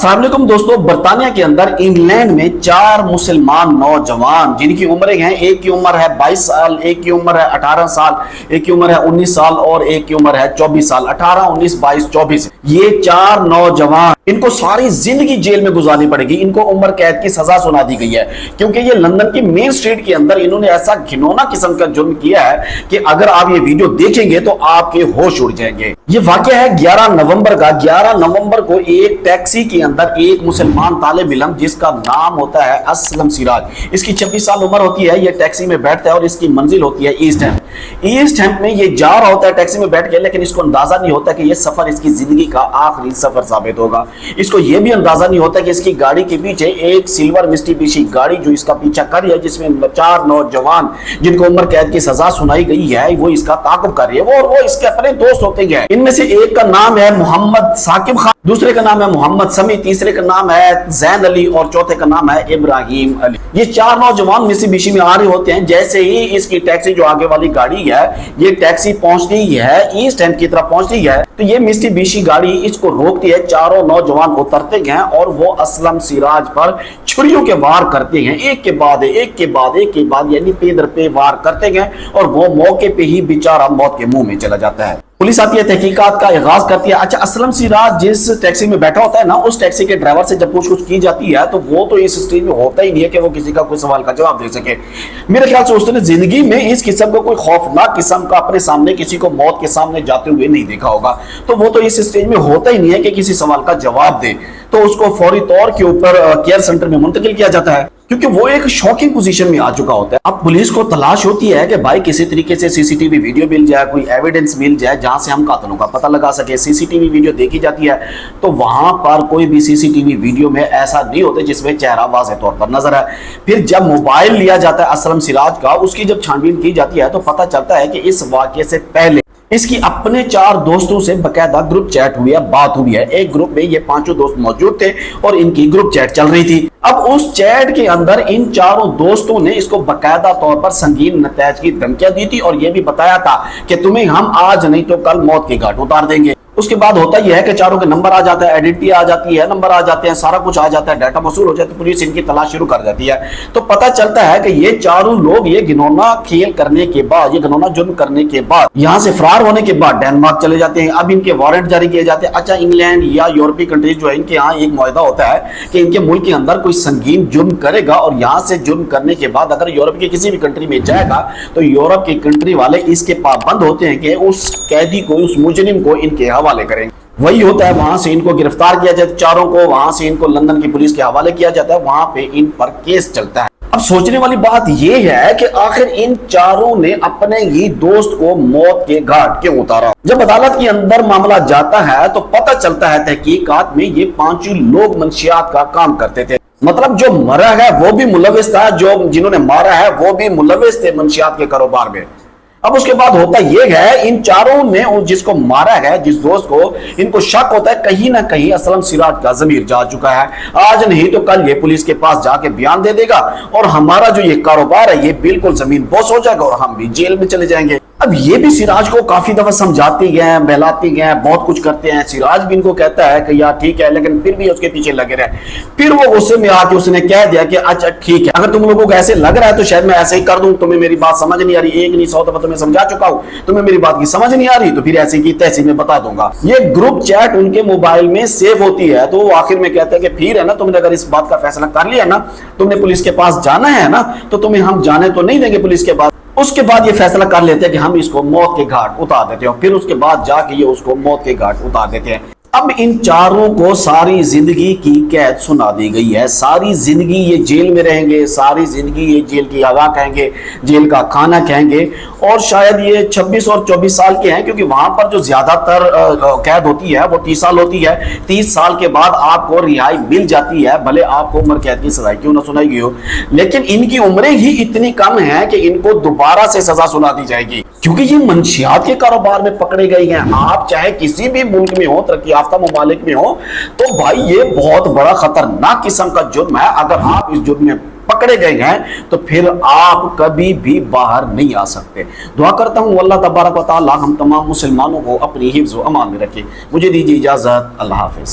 अस्सलाम वालेकुम दोस्तों, बर्तानिया के अंदर इंग्लैंड में 4 मुसलमान नौजवान जिनकी उम्रें हैं, एक की उम्र है 22 साल, एक की उम्र है 18 साल, एक की उम्र है 19 साल और एक की उम्र है 24 साल। 18, 19, 22, 24 ये 4 नौजवान, इनको सारी जिंदगी जेल में गुजारनी पड़ेगी। इनको उम्र कैद की सजा सुना दी गई है क्योंकि ये लंदन की मेन स्ट्रीट के अंदर इन्होंने ऐसा घिनौना किस्म का जुर्म किया है कि अगर आप ये वीडियो देखेंगे तो आपके होश उड़ जाएंगे। ये वाकया है 11 नवंबर का। 11 नवंबर को एक टैक्सी के अंदर एक मुसलमान तालिब इल्म जिसका नाम होता है असलम सिराज, इसकी 26 साल उम्र होती है। ये टैक्सी में बैठता है और इसकी मंजिल होती है ईस्ट हैम्प। ईस्ट हैम्प में ये जा रहा होता है टैक्सी में बैठ के, लेकिन इसको अंदाजा नहीं होता कि ये सफर इसकी जिंदगी का आखिरी सफर साबित होगा। इसको ये भी अंदाजा नहीं होता कि इसकी गाड़ी के पीछे एक सिल्वर मिस्टिबिशी गाड़ी जो इसका पीछा कर रही है, जिसमें 4 नौजवान जिनको उम्र कैद की सजा सुनाई गई है वो इसका ताक़ुब कर रही है। वो इसके अपने दोस्त होते हैं। इनमें से एक का नाम है मोहम्मद साकिब खान, दूसरे का नाम है मोहम्मद समी, तीसरे का नाम है जैन अली और चौथे का नाम है इब्राहिम अली। ये 4 नौजवान मिस्टिबिशी में आ रहे होते हैं। जैसे ही इसकी टैक्सी जो आगे वाली गाड़ी है, ये टैक्सी पहुंचती है ईस्ट हैम्प की तरफ पहुंचती है, तो ये मिस्टिबिशी गाड़ी इसको रोकती है। चारों नौजवान उतरते हैं और वो असलम सिराज पर छुरियों के वार करते हैं, एक के बाद एक के बाद एक के बाद, यानी पे दर पे वार करते हैं और वो मौके पे ही बेचारा मौत के मुंह में चला जाता है। पुलिस आती है, तहकीकात का आगाज करती है। अच्छा, असलम सिराज जिस टैक्सी में बैठा होता है ना, उस टैक्सी के ड्राइवर से जब पूछ की जाती है तो वो तो इस स्टेज में होता ही नहीं है कि वो किसी का कोई सवाल का जवाब दे सके। मेरे ख्याल से उसने जिंदगी में इस किस्म का कोई खौफनाक किस्म का अपने सामने किसी को मौत के सामने जाते हुए नहीं देखा होगा। तो वो तो इस स्टेज में होता ही नहीं है कि किसी सवाल का जवाब दे। तो उसको फौरी तौर के ऊपर केयर सेंटर में मुंतकिल किया जाता है क्योंकि वो एक शॉकिंग पोजीशन में आ चुका होता है। अब पुलिस को तलाश होती है कि भाई किसी तरीके से सीसीटीवी वीडियो मिल जाए, कोई एविडेंस मिल जाए जहां से हम कातिलों का पता लगा सके। सीसीटीवी वीडियो देखी जाती है तो वहां पर कोई भी सीसीटीवी वीडियो में ऐसा नहीं होता जिसमें चेहरा वाज़ेह तौर पर नजर है। फिर जब मोबाइल लिया जाता है असलम सिराज का, उसकी जब छानबीन की जाती है तो पता चलता है कि इस वाकये से पहले इसकी अपने 4 दोस्तों से बकायदा ग्रुप चैट हुई है, बात हुई है। एक ग्रुप में ये 5 दोस्त मौजूद थे और इनकी ग्रुप चैट चल रही थी। अब उस चैट के अंदर इन 4 दोस्तों ने इसको बकायदा तौर पर संगीन नतैज की धमकियां दी थी और यह भी बताया था कि तुम्हें हम आज नहीं तो कल मौत के घाट उतार देंगे। उसके बाद होता यह है कि चारों के नंबर आ जाता है, आइडेंटिटी आ जाती है, नंबर आ जाते हैं, सारा कुछ आ जाता है, डाटा मौसूल हो जाता है, पुलिस इनकी तलाश शुरू कर देती है। तो पता चलता है कि ये चारों लोग ये घिनौना खेल करने के बाद, ये घिनौना जुर्म करने के बाद, यहां से फरार होने के बाद डेनमार्क चले जाते हैं। अब इनके वारंट जारी किए जाते हैं। अच्छा, इंग्लैंड या यूरोपीय कंट्रीज जो है, इनके यहाँ एक मुआहदा होता है कि इनके मुल्क के अंदर कोई संगीन जुर्म करेगा और यहाँ से जुर्म करने के बाद अगर यूरोप की किसी भी कंट्री में जाएगा तो यूरोप की कंट्री वाले इसके पाबंद होते हैं कि उस कैदी को, उस मुजरिम को इनके हवाले करेंगे। वही होता है, वहां से इनको गिरफ्तार किया जाता है चारों को, वहां से इनको लंदन की पुलिस के हवाले किया जाता है, वहां पे इन पर केस चलता है। अब सोचने वाली बात यह है कि आखिर इन चारों ने अपने ही दोस्त को मौत के घाट क्यों उतारा। जब अदालत के अंदर मामला जाता है तो पता चलता है तहकीकात में ये 5 लोग मंशियात का काम करते थे। मतलब जो मरा है वो भी मुलविस था, जो जिन्होंने मारा है वो भी मुलविस थे मंशियात के कारोबार में। अब उसके बाद होता यह है, इन चारों ने जिसको मारा है, जिस दोस्त को, इनको शक होता है कहीं ना कहीं असलम सिराज का ज़मीर जा चुका है। आज नहीं तो कल ये पुलिस के पास जाके बयान दे देगा और हमारा जो ये कारोबार है ये बिल्कुल जमीन बोस हो जाएगा और हम भी जेल में चले जाएंगे। अब ये भी सिराज को काफी दफा समझाते गए, बहलाते गए, बहुत कुछ करते हैं। सिराज भी इनको कहता है कि यार ठीक है, लेकिन फिर भी उसके पीछे लगे रहे। फिर वो गुस्से में आके उसने कह दिया कि अच्छा ठीक है, अगर तुम लोगों को ऐसे लग रहा है तो शायद मैं ऐसे ही कर दूं, तुम्हें मेरी बात समझ नहीं आ रही, एक नहीं 100 दफा तुम्हें समझा चुका हूं, तुम्हें मेरी बात की समझ नहीं आ रही तो फिर ऐसे की तैसे में बता दूंगा। ये ग्रुप चैट उनके मोबाइल में सेव होती है। तो वो आखिर में कहते हैं कि फिर है ना, तुमने अगर इस बात का फैसला कर लिया ना, तुमने पुलिस के पास जाना है ना, तो तुम्हें हम जाने तो नहीं देंगे पुलिस के पास। उसके बाद ये फैसला कर लेते हैं कि हम इसको मौत के घाट उतार देते हैं। फिर उसके बाद जाके ये उसको मौत के घाट उतार देते हैं। अब इन चारों को सारी जिंदगी की कैद सुना दी गई है। सारी जिंदगी ये जेल में रहेंगे, सारी जिंदगी ये जेल की हवा खाएंगे, जेल का खाना खाएंगे। और शायद ये 26 और 24 साल के हैं क्योंकि वहां पर जो ज्यादातर कैद होती है वो 30 साल होती है। 30 साल के बाद आपको रिहाई मिल जाती है, भले आपको उम्र कैद की सजा क्यों ना सुनाई गई हो, लेकिन इनकी उम्रें ही इतनी कम है कि इनको दोबारा से सजा सुना दी जाएगी क्योंकि ये मंशियात के कारोबार में पकड़े गए हैं। आप चाहे किसी भी मुल्क में हो, तरक्की याफ्ता ममालिक में हो, तो भाई ये बहुत बड़ा खतरनाक किस्म का जुर्म है। अगर आप इस जुर्म में पकड़े गए हैं तो फिर आप कभी भी बाहर नहीं आ सकते। दुआ करता हूं अल्लाह तबारक व तआला हम तमाम मुसलमानों को अपनी हिफ्ज़ व अमान में रखे। मुझे दीजिए इजाजत, अल्लाह हाफिज।